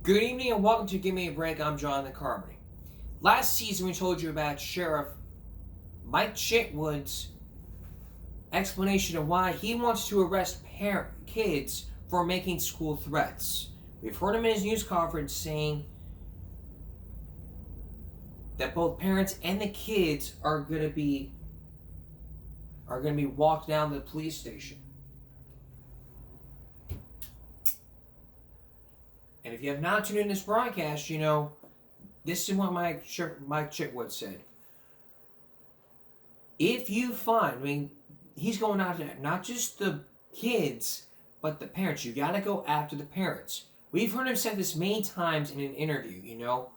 Good evening and welcome to Give Me a Break. I'm Jonathan Carmody. Last season we told you about Sheriff Mike Chitwood's explanation of why he wants to arrest kids for making school threats. We've heard him in his news conference saying that both parents and the kids are going to be walked down to the police station. And if you have not tuned in this broadcast, you know, this is what Mike Chitwood said. If you find, he's going after not just the kids, but the parents. You got to go after the parents. We've heard him say this many times in an interview, you know.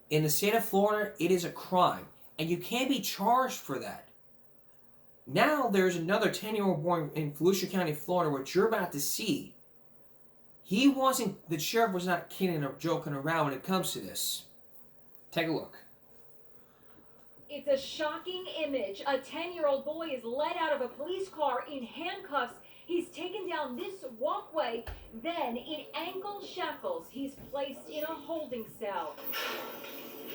In the state of Florida, it is a crime, and you can't be charged for that. Now there's another 10-year-old boy in Volusia County, Florida, which you're about to see. The sheriff was not kidding or joking around when it comes to this. Take a look. It's a shocking image. A 10-year-old boy is led out of a police car in handcuffs. He's taken down this walkway. Then, in ankle shackles, he's placed in a holding cell.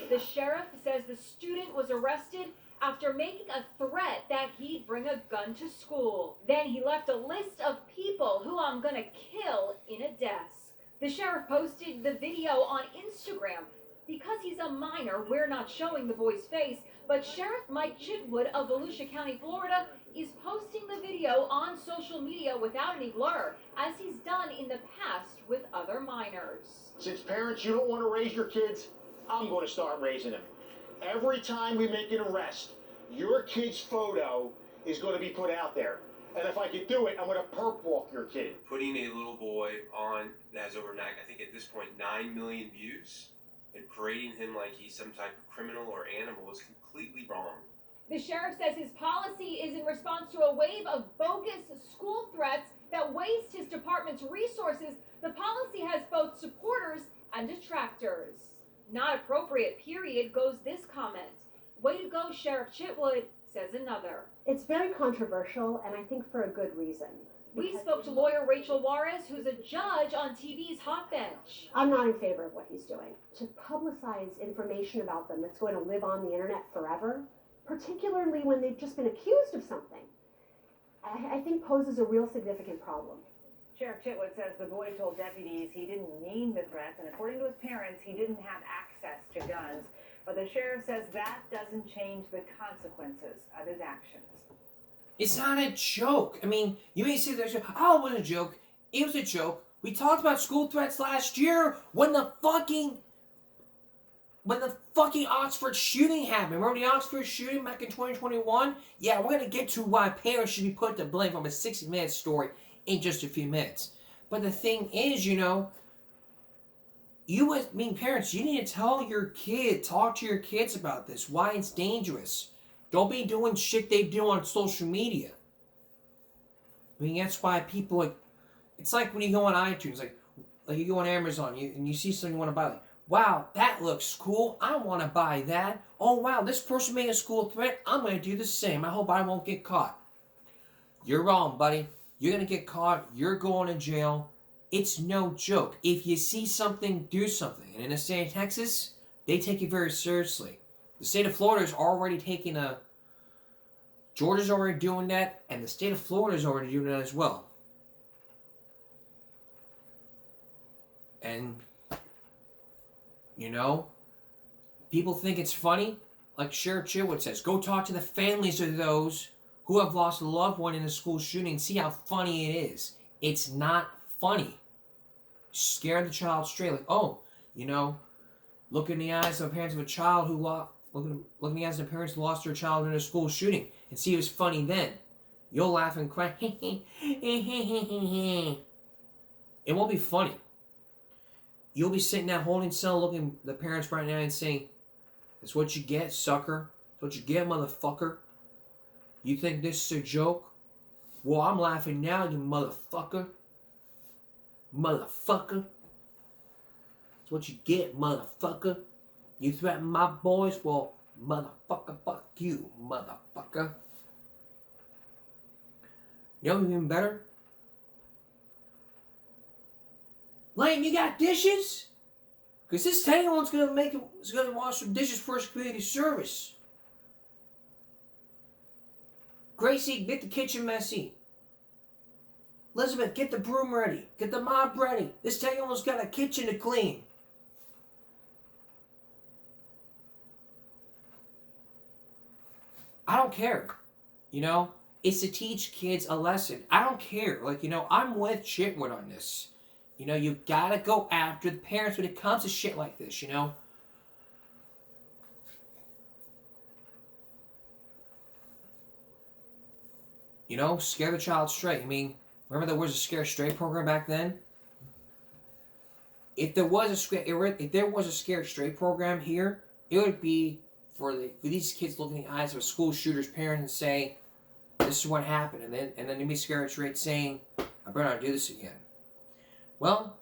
The sheriff says the student was arrested after making a threat that he'd bring a gun to school. Then he left a list of people who I'm gonna kill in a desk. The sheriff posted the video on Instagram. Because he's a minor, we're not showing the boy's face, but Sheriff Mike Chitwood of Volusia County, Florida, is posting the video on social media without any blur, as he's done in the past with other minors. Since parents, you don't want to raise your kids, I'm going to start raising them. Every time we make an arrest, your kid's photo is going to be put out there. And if I could do it, I'm going to perp walk your kid. Putting a little boy on that has over, I think at this point, 9 million views, and parading him like he's some type of criminal or animal is completely wrong. The sheriff says his policy is in response to a wave of bogus school threats that waste his department's resources. The policy has both supporters and detractors. Not appropriate, period, goes this comment. Way to go, Sheriff Chitwood, says another. It's very controversial, and I think for a good reason. We spoke to lawyer Rachel Juarez, who's a judge on TV's Hot Bench. I'm not in favor of what he's doing. To publicize information about them that's going to live on the internet forever, particularly when they've just been accused of something, I think poses a real significant problem. Sheriff Chitwood says the boy told deputies he didn't mean the threats, and according to his parents, he didn't have access to guns. But the sheriff says that doesn't change the consequences of his actions. It's not a joke. You may say that, oh, it wasn't a joke. It was a joke. We talked about school threats last year when the fucking Oxford shooting happened. Remember the Oxford shooting back in 2021? Yeah, we're going to get to why parents should be put to blame from a 60-minute story in just a few minutes. But the thing is, parents, you need to tell your kid, talk to your kids about this, why it's dangerous. Don't be doing shit they do on social media. That's why people, it's like when you go on iTunes, like you go on Amazon, and you see something you want to buy, wow, that looks cool, I want to buy that. Oh wow, this person made a school threat, I'm going to do the same, I hope I won't get caught. You're wrong, buddy. You're going to get caught, you're going to jail. It's no joke. If you see something, do something. And in the state of Texas, they take it very seriously. The state of Florida is already Georgia's already doing that, and the state of Florida is already doing that as well. And, people think it's funny. Like Sheriff Chitwood says, go talk to the families of those who have lost a loved one in a school shooting and see how funny it is. It's not funny. Scare the child straight. Like, look in the eyes of the parents of a child who lost. Look in the eyes of the parents who lost their child in a school shooting and see it was funny then. You'll laugh and cry. It won't be funny. You'll be sitting there holding cell looking the parents right now and saying, that's what you get, sucker. That's what you get, motherfucker. You think this is a joke? Well, I'm laughing now, you motherfucker. Motherfucker. That's what you get, motherfucker. You threaten my boys? Well, motherfucker, fuck you, motherfucker. You know what's even better? Lane, you got dishes? Because this 10-year-old's gonna wash some dishes for his community service. Gracie, get the kitchen messy. Elizabeth, get the broom ready. Get the mop ready. This 10-year-old's got a kitchen to clean. I don't care. You know, it's to teach kids a lesson. I don't care. Like, you know, I'm with Chitwood on this. You know, you gotta go after the parents when it comes to shit like this, you know? You know, scare the child straight. I mean, remember there was a Scare Straight program back then? If there was a Scare Straight program here, it would be for these kids looking in the eyes of a school shooter's parent and say, "This is what happened," and then they'd be Scare Straight saying, "I better not do this again." Well,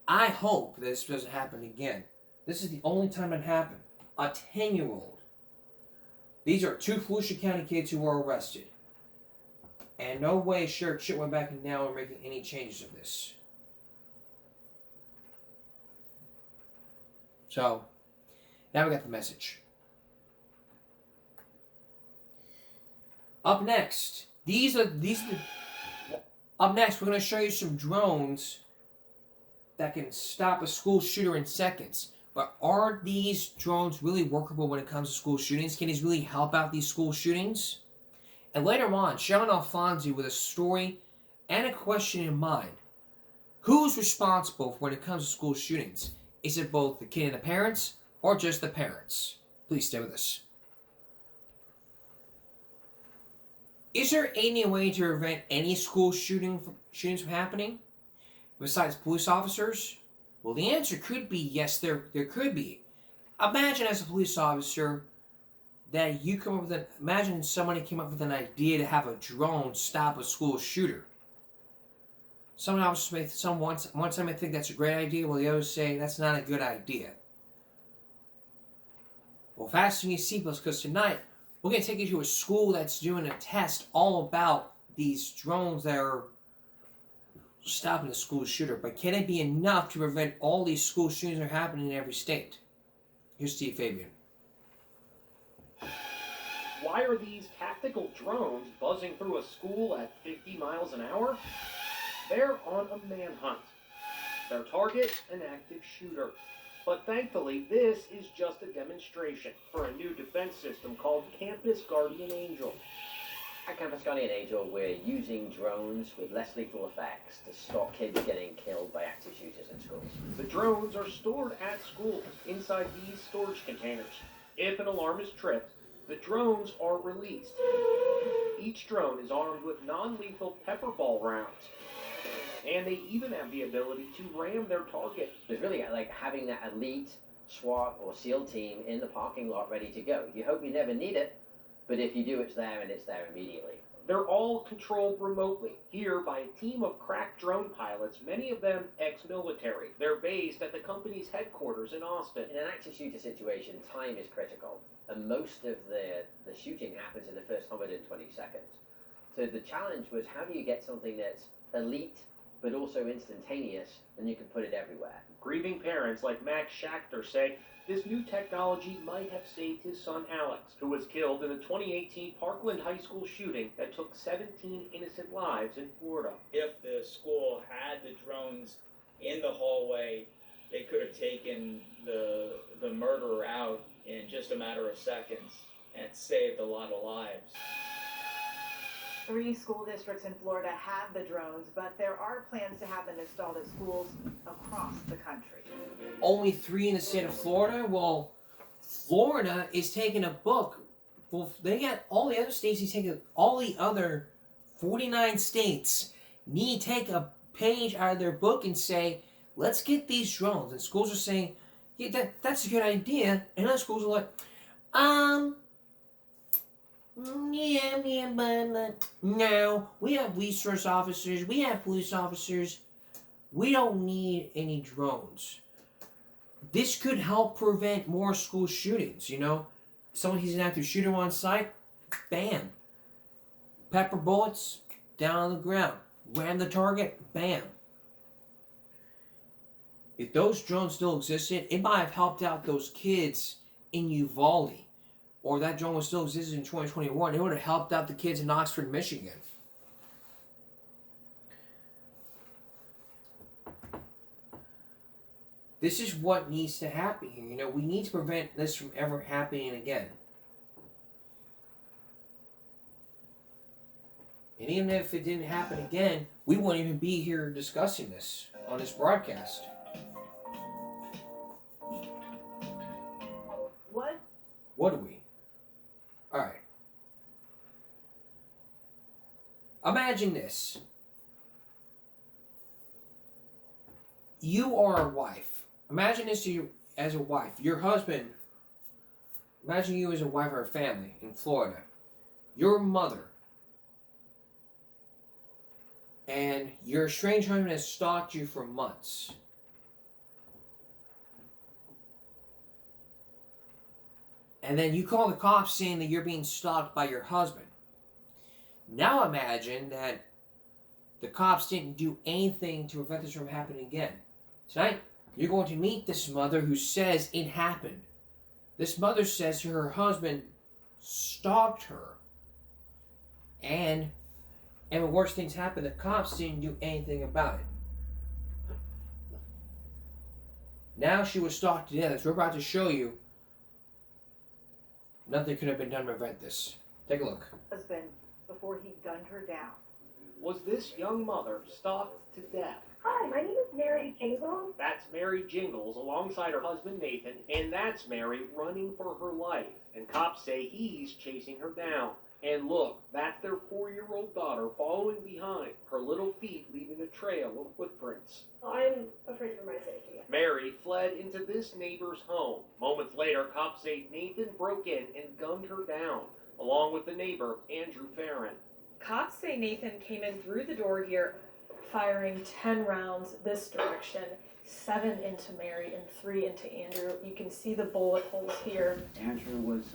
I hope this doesn't happen again. This is the only time it happened. A 10-year-old. These are 2 Volusia County kids who were arrested. And no way Sheriff Chitwood back in now are making any changes of this. So, now we got the message. Up next, up next, we're going to show you some drones that can stop a school shooter in seconds. But are these drones really workable when it comes to school shootings? Can these really help out these school shootings? And later on, Sharon Alfonsi with a story and a question in mind. Who's responsible for when it comes to school shootings? Is it both the kid and the parents, or just the parents? Please stay with us. Is there any way to prevent any school shootings from happening besides police officers? Well, the answer could be yes, there could be. Imagine as a police officer that you come up with imagine somebody came up with an idea to have a drone stop a school shooter. Some officers may, one time may think that's a great idea, while the others say that's not a good idea. Well, fasten your seatbelts, because tonight we're going to take you to a school that's doing a test all about these drones that are stopping the school shooter. But can it be enough to prevent all these school shootings that are happening in every state? Here's Steve Fabian. Why are these tactical drones buzzing through a school at 50 miles an hour? They're on a manhunt. Their target, an active shooter. But thankfully, this is just a demonstration for a new defense system called Campus Guardian Angel. At Campus Guardian Angel, we're using drones with less lethal effects to stop kids getting killed by active shooters in schools. The drones are stored at schools inside these storage containers. If an alarm is tripped, the drones are released. Each drone is armed with non-lethal pepper ball rounds. And they even have the ability to ram their target. It's really like having that elite SWAT or SEAL team in the parking lot ready to go. You hope you never need it, but if you do, it's there and it's there immediately. They're all controlled remotely, here by a team of crack drone pilots, many of them ex-military. They're based at the company's headquarters in Austin. In an active shooter situation, time is critical, and most of the shooting happens in the first 120 seconds. So the challenge was, how do you get something that's elite but also instantaneous, and you can put it everywhere? Grieving parents like Max Schachter say this new technology might have saved his son Alex, who was killed in the 2018 Parkland High School shooting that took 17 innocent lives in Florida. If the school had the drones in the hallway, they could have taken the murderer out in just a matter of seconds and saved a lot of lives. 3 school districts in Florida have the drones, but there are plans to have them installed at schools across the country. Only 3 in the state of Florida? Well, Florida is taking a book. Well, they got all the other states. He's taking all the other 49 states need to take a page out of their book and say, let's get these drones. And schools are saying, yeah, that's a good idea. And other schools are like, yeah, but no, we have resource officers, we have police officers, we don't need any drones. This could help prevent more school shootings, you know? Someone sees an active shooter on site, bam. Pepper bullets, down on the ground. Ram the target, bam. If those drones still existed, it might have helped out those kids in Uvalde. Or that drone was still existed in 2021, it would have helped out the kids in Oxford, Michigan. This is what needs to happen here. You know, we need to prevent this from ever happening again. And even if it didn't happen again, we wouldn't even be here discussing this on this broadcast. What? What do we? Alright. Imagine this. You are a wife. Imagine this as a wife. Your husband, imagine you as a wife or a family in Florida. Your mother and your estranged husband has stalked you for months. And then you call the cops saying that you're being stalked by your husband. Now imagine that the cops didn't do anything to prevent this from happening again. Tonight, you're going to meet this mother who says it happened. This mother says her husband stalked her. And when worse things happened, the cops didn't do anything about it. Now she was stalked to death. As we're about to show you, nothing could have been done to prevent this. Take a look. Husband, before he gunned her down. Was this young mother stalked to death? Hi, my name is Mary Jingles. That's Mary Jingles alongside her husband Nathan, and that's Mary running for her life. And cops say he's chasing her down. And look, that's their 4-year-old daughter following behind, her little feet leaving a trail of footprints. I'm afraid for my safety. Mary fled into this neighbor's home. Moments later, cops say Nathan broke in and gunned her down, along with the neighbor, Andrew Farron. Cops say Nathan came in through the door here, firing 10 rounds this direction, 7 into Mary and 3 into Andrew. You can see the bullet holes here. Andrew was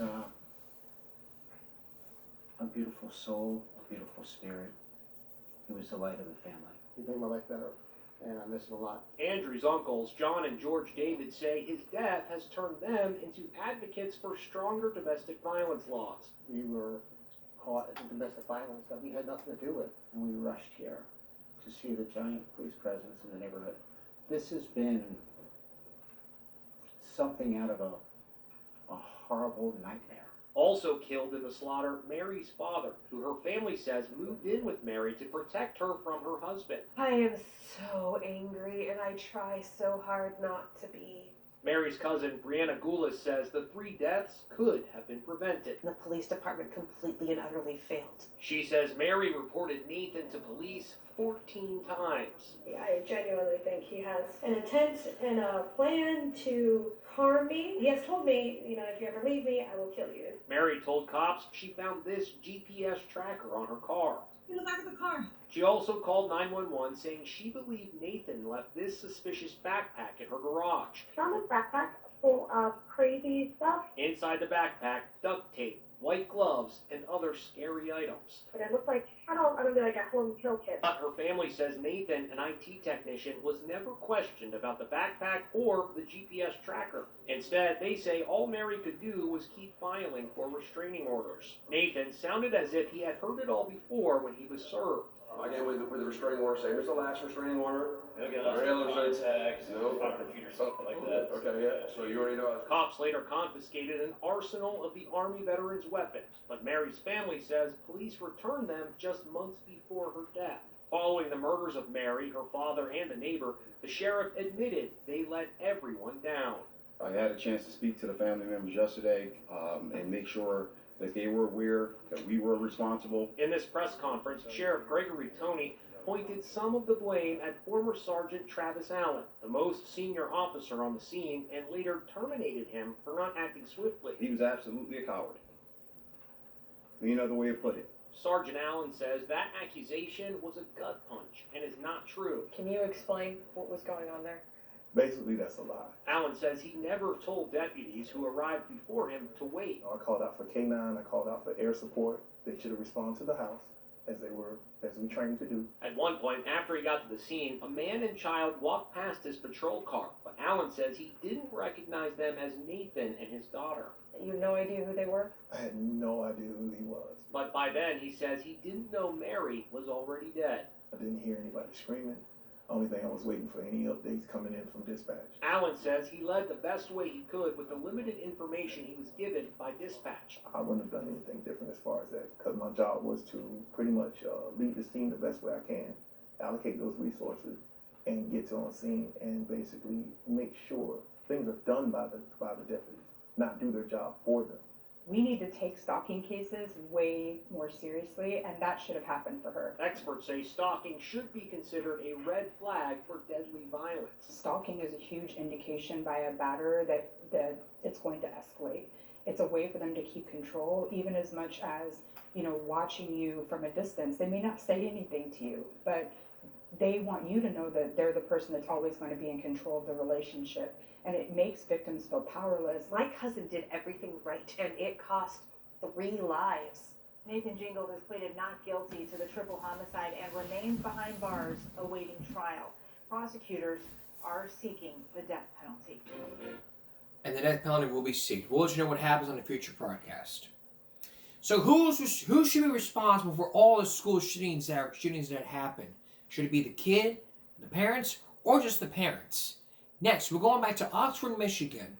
a beautiful soul, a beautiful spirit. He was the light of the family. He made my life better, and I miss him a lot. Andrew's uncles, John and George David, say his death has turned them into advocates for stronger domestic violence laws. We were caught in domestic violence that we had nothing to do with. And we rushed here to see the giant police presence in the neighborhood. This has been something out of a horrible nightmare. Also killed in the slaughter, Mary's father, who her family says moved in with Mary to protect her from her husband. I am so angry, and I try so hard not to be. Mary's cousin, Brianna Goulas, says the 3 deaths could have been prevented. The police department completely and utterly failed. She says Mary reported Nathan to police 14 times. I genuinely think he has an intent and a plan to harm me. He has told me, if you ever leave me, I will kill you. Mary told cops she found this GPS tracker on her car. In the back of the car. She also called 911 saying she believed Nathan left this suspicious backpack in her garage. Found this backpack full of crazy stuff. Inside the backpack, duct tape, white gloves, and other scary items. But it looked like, I don't know, like a home kill kit. But her family says Nathan, an IT technician, was never questioned about the backpack or the GPS tracker. Instead, they say all Mary could do was keep filing for restraining orders. Nathan sounded as if he had heard it all before when he was served. Again, with the restraining order, say there's the last restraining order. He'll get contact, computer, something like that. Okay, yeah. So you already know. Cops later confiscated an arsenal of the Army veterans' weapons, but Mary's family says police returned them just months before her death. Following the murders of Mary, her father, and the neighbor, the sheriff admitted they let everyone down. I had a chance to speak to the family members yesterday and make sure that they were aware that we were responsible. In this press conference, Sheriff Gregory Toney pointed some of the blame at former Sergeant Travis Allen, the most senior officer on the scene, and later terminated him for not acting swiftly. He was absolutely a coward. Any other way to put it. Sergeant Allen says that accusation was a gut punch and is not true. Can you explain what was going on there? Basically, that's a lie. Allen says he never told deputies who arrived before him to wait. I called out for K9, I called out for air support. They should have responded to the house as they were as we train to do. At one point, after he got to the scene, a man and child walked past his patrol car, but Allen says he didn't recognize them as Nathan and his daughter. You have no idea who they were? I had no idea who he was. But by then, he says he didn't know Mary was already dead. I didn't hear anybody screaming. Only thing I was waiting for any updates coming in from dispatch. Allen says he led the best way he could with the limited information he was given by dispatch. I wouldn't have done anything different as far as that, because my job was to pretty much lead this team the best way I can, allocate those resources, and get to on scene and basically make sure things are done by the deputies, not do their job for them. We need to take stalking cases way more seriously, and that should have happened for her. Experts say stalking should be considered a red flag for deadly violence. Stalking is a huge indication by a batterer that it's going to escalate. It's a way for them to keep control, even as much as, watching you from a distance. They may not say anything to you, but they want you to know that they're the person that's always going to be in control of the relationship. And it makes victims feel powerless. My cousin did everything right, and it cost 3 lives. Nathan Jingles has pleaded not guilty to the triple homicide and remains behind bars awaiting trial. Prosecutors are seeking the death penalty. And the death penalty will be seeked. We'll let you know what happens on a future broadcast. So who should be responsible for all the school shootings that happen? Should it be the kid, the parents, or just the parents? Next, we're going back to Oxford, Michigan,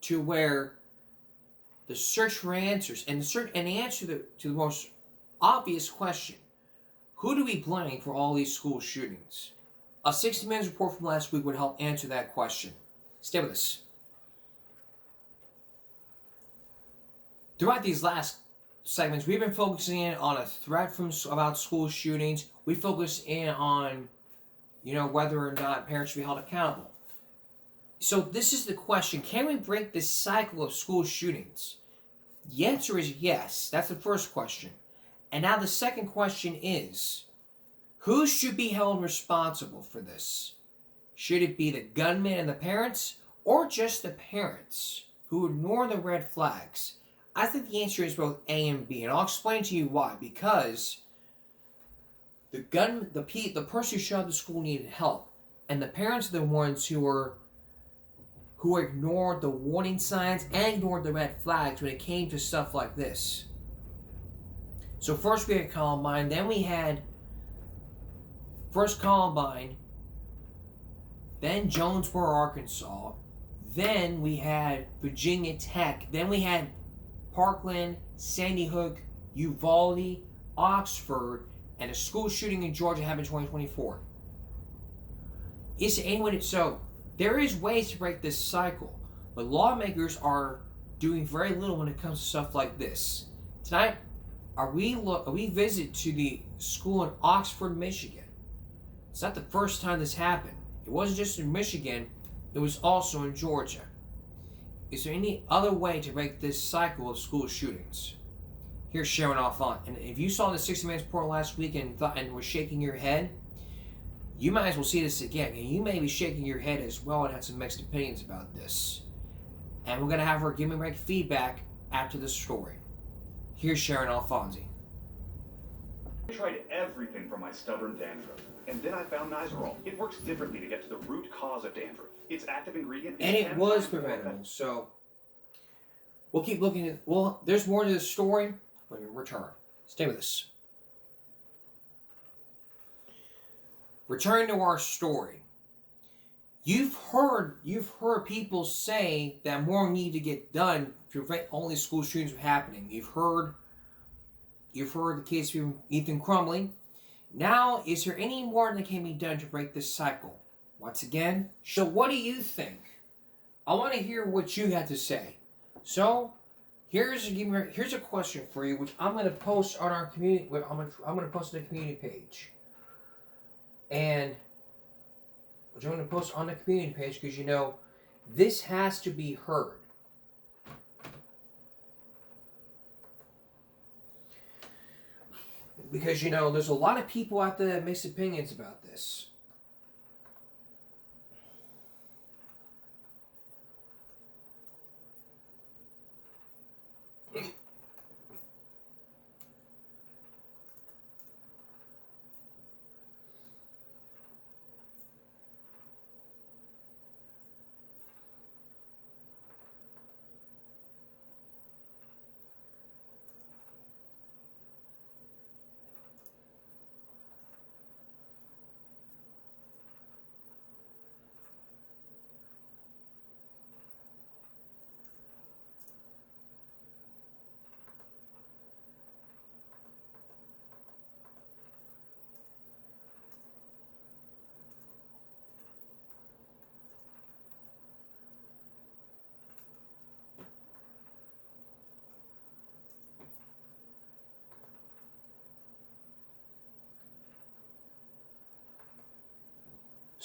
to where the search for answers and the answer to the most obvious question: who do we blame for all these school shootings? A 60 Minutes report from last week would help answer that question. Stay with us. Throughout these last segments, we've been focusing in on a threat about school shootings. We focus in on, whether or not parents should be held accountable. So this is the question: can we break this cycle of school shootings? The answer is yes. That's the first question. And now the second question is, who should be held responsible for this? Should it be the gunman and the parents, or just the parents who ignore the red flags? I think the answer is both A and B, and I'll explain to you why. Because the person who shot the school needed help, and the parents are the ones who ignored the warning signs and ignored the red flags when it came to stuff like this. So first we had Columbine, then we had first Columbine, then Jonesboro, Arkansas, then we had Virginia Tech, then we had Parkland, Sandy Hook, Uvalde, Oxford, and a school shooting in Georgia happened in 2024. So there is ways to break this cycle, but lawmakers are doing very little when it comes to stuff like this. Tonight, we visit to the school in Oxford, Michigan. It's not the first time this happened. It wasn't just in Michigan, it was also in Georgia. Is there any other way to break this cycle of school shootings? Here's Sharon Alfont. And if you saw the 60 Minutes report last week and were shaking your head, you might as well see this again. And you may be shaking your head as well and have some mixed opinions about this. And we're going to have her give me my feedback after the story. Here's Sharon Alfonsi. I tried everything for my stubborn dandruff, and then I found Nizoral. It works differently to get to the root cause of dandruff. Its active ingredient is And it was preventable, so we'll keep looking at. Well, there's more to the story when we return. Stay with us. Return to our story. You've heard people say that more need to get done to prevent all these school shootings from happening. You've heard the case of Ethan Crumley. Now, is there any more that can be done to break this cycle? Once again, so what do you think? I want to hear what you had to say. So, here's a question for you, which I'm going to post on our community. I'm going to post on the community page, and which I'm going to post on the community page because this has to be heard. Because there's a lot of people out there that mixed opinions about this.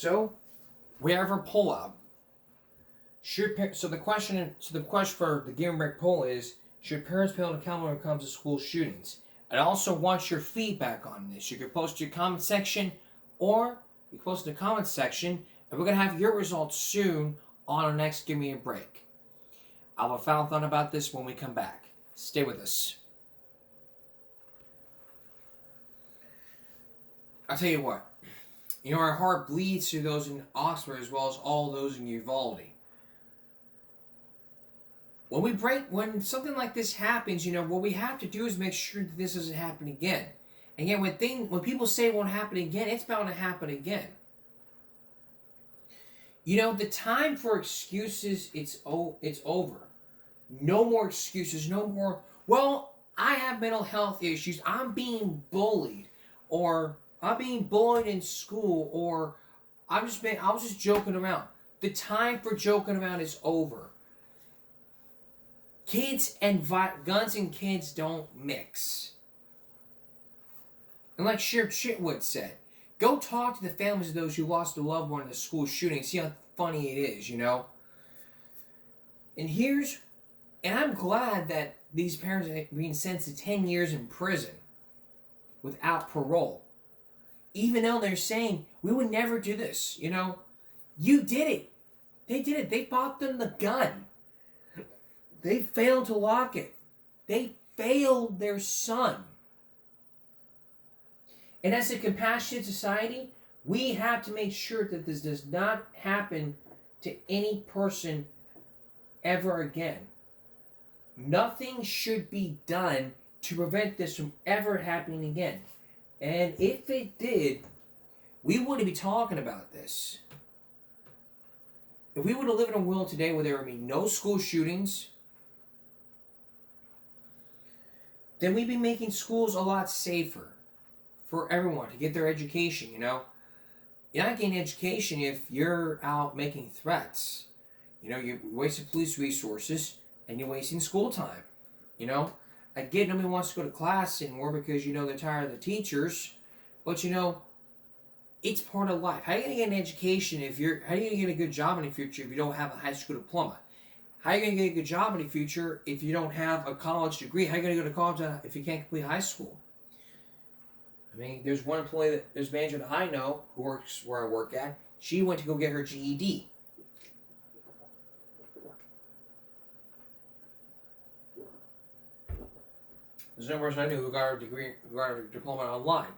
So, we have our poll out. So the question for the Give Me a Break poll is: should parents be held accountable when it comes to school shootings? I also want your feedback on this. You can post your comment section, or you can post in the comment section, and we're gonna have your results soon on our next Give Me a Break. I'll have a final thought about this when we come back. Stay with us. I'll tell you what. You know, our heart bleeds through those in Oxford as well as all those in Uvalde. When something like this happens, you know, what we have to do is make sure that this doesn't happen again. And yet, when people say it won't happen again, it's bound to happen again. You know, the time for excuses, it's over. No more excuses, no more, well, I have mental health issues, I'm being bullied, or I'm being bullied in school, or I was just joking around. The time for joking around is over. Kids and guns and kids don't mix. And like Sheriff Chitwood said, go talk to the families of those who lost a loved one in a school shooting. See how funny it is, you know? And I'm glad that these parents are being sentenced to 10 years in prison without parole. Even though they're saying, we would never do this, you know? You did it. They did it. They bought them the gun. They failed to lock it. They failed their son. And as a compassionate society, we have to make sure that this does not happen to any person ever again. Nothing should be done to prevent this from ever happening again. And if it did, we wouldn't be talking about this. If we were to live in a world today where there would be no school shootings, then we'd be making schools a lot safer for everyone to get their education, you know? You're not getting education if you're out making threats. You know, you're wasting police resources and you're wasting school time, you know? I get nobody wants to go to class anymore because, you know, they're tired of the teachers. But, you know, it's part of life. How are you going to get an education how are you going to get a good job in the future if you don't have a high school diploma? How are you going to get a good job in the future if you don't have a college degree? How are you going to go to college if you can't complete high school? I mean, there's one employee, there's a manager that I know who works where I work at. She went to go get her GED. There's another person I knew who got her degree, who got her diploma online,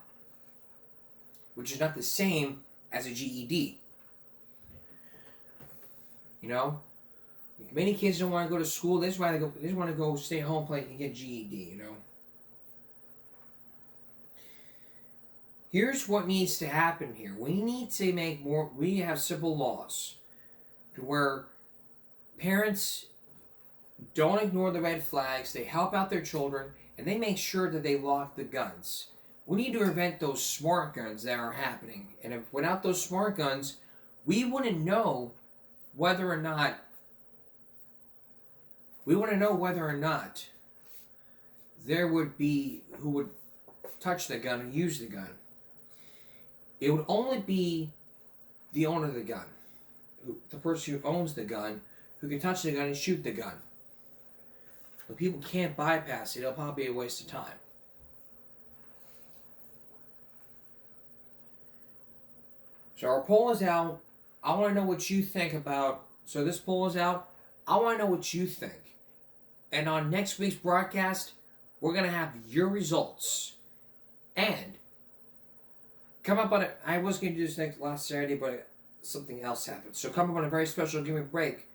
which is not the same as a GED. You know, many kids don't want to go to school. They just want to go stay home, play, and get GED. You know. Here's what needs to happen here. We need to we need to have simple laws to where parents don't ignore the red flags. They help out their children, and they make sure that they lock the guns. We need to prevent those smart guns that are happening. And if without those smart guns, we wouldn't know whether or not there would be who would touch the gun and use the gun. It would only be the owner of the gun, the person who owns the gun, who can touch the gun and shoot the gun. But people can't bypass it. It'll probably be a waste of time. So our poll is out. I want to know what you think about... So this poll is out. I want to know what you think. And on next week's broadcast, we're going to have your results. And come up on it. I was going to do this last Saturday, but something else happened. So come up on a very special Give Me a Break.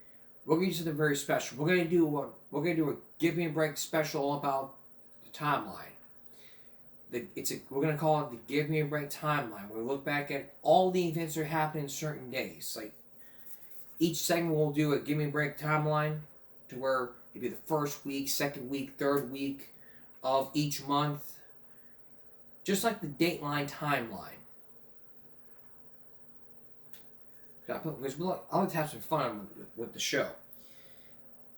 We're going to do something very special. We're going to do a Give Me a Break special about the timeline. We're going to call it the Give Me a Break timeline. We look back at all the events that are happening certain days. Like each segment will do a Give Me a Break timeline to where it'd be the first week, second week, third week of each month. Just like the Dateline timeline. Because I like to have some fun with the show.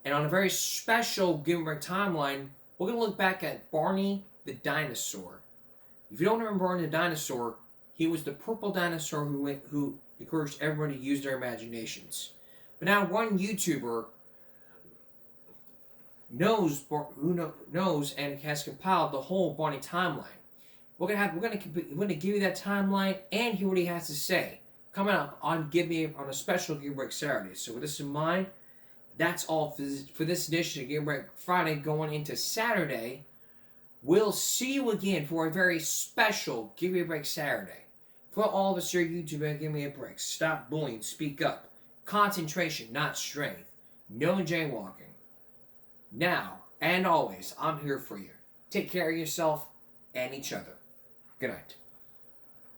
And on a very special Give Me a Break timeline, we're going to look back at Barney the dinosaur. If you don't remember Barney the dinosaur, he was the purple dinosaur who encourage everybody to use their imaginations. But now one YouTuber knows and has compiled the whole Barney timeline. We're gonna give you that timeline and hear what he has to say coming up on a special Give Break Saturday. So with this in mind, that's all for this edition of Give Break Friday going into Saturday. We'll see you again for a very special Give Me a Break Saturday. For all of us here at YouTube, give me a break. Stop bullying. Speak up. Concentration, not strength. No jaywalking. Now and always, I'm here for you. Take care of yourself and each other. Good night.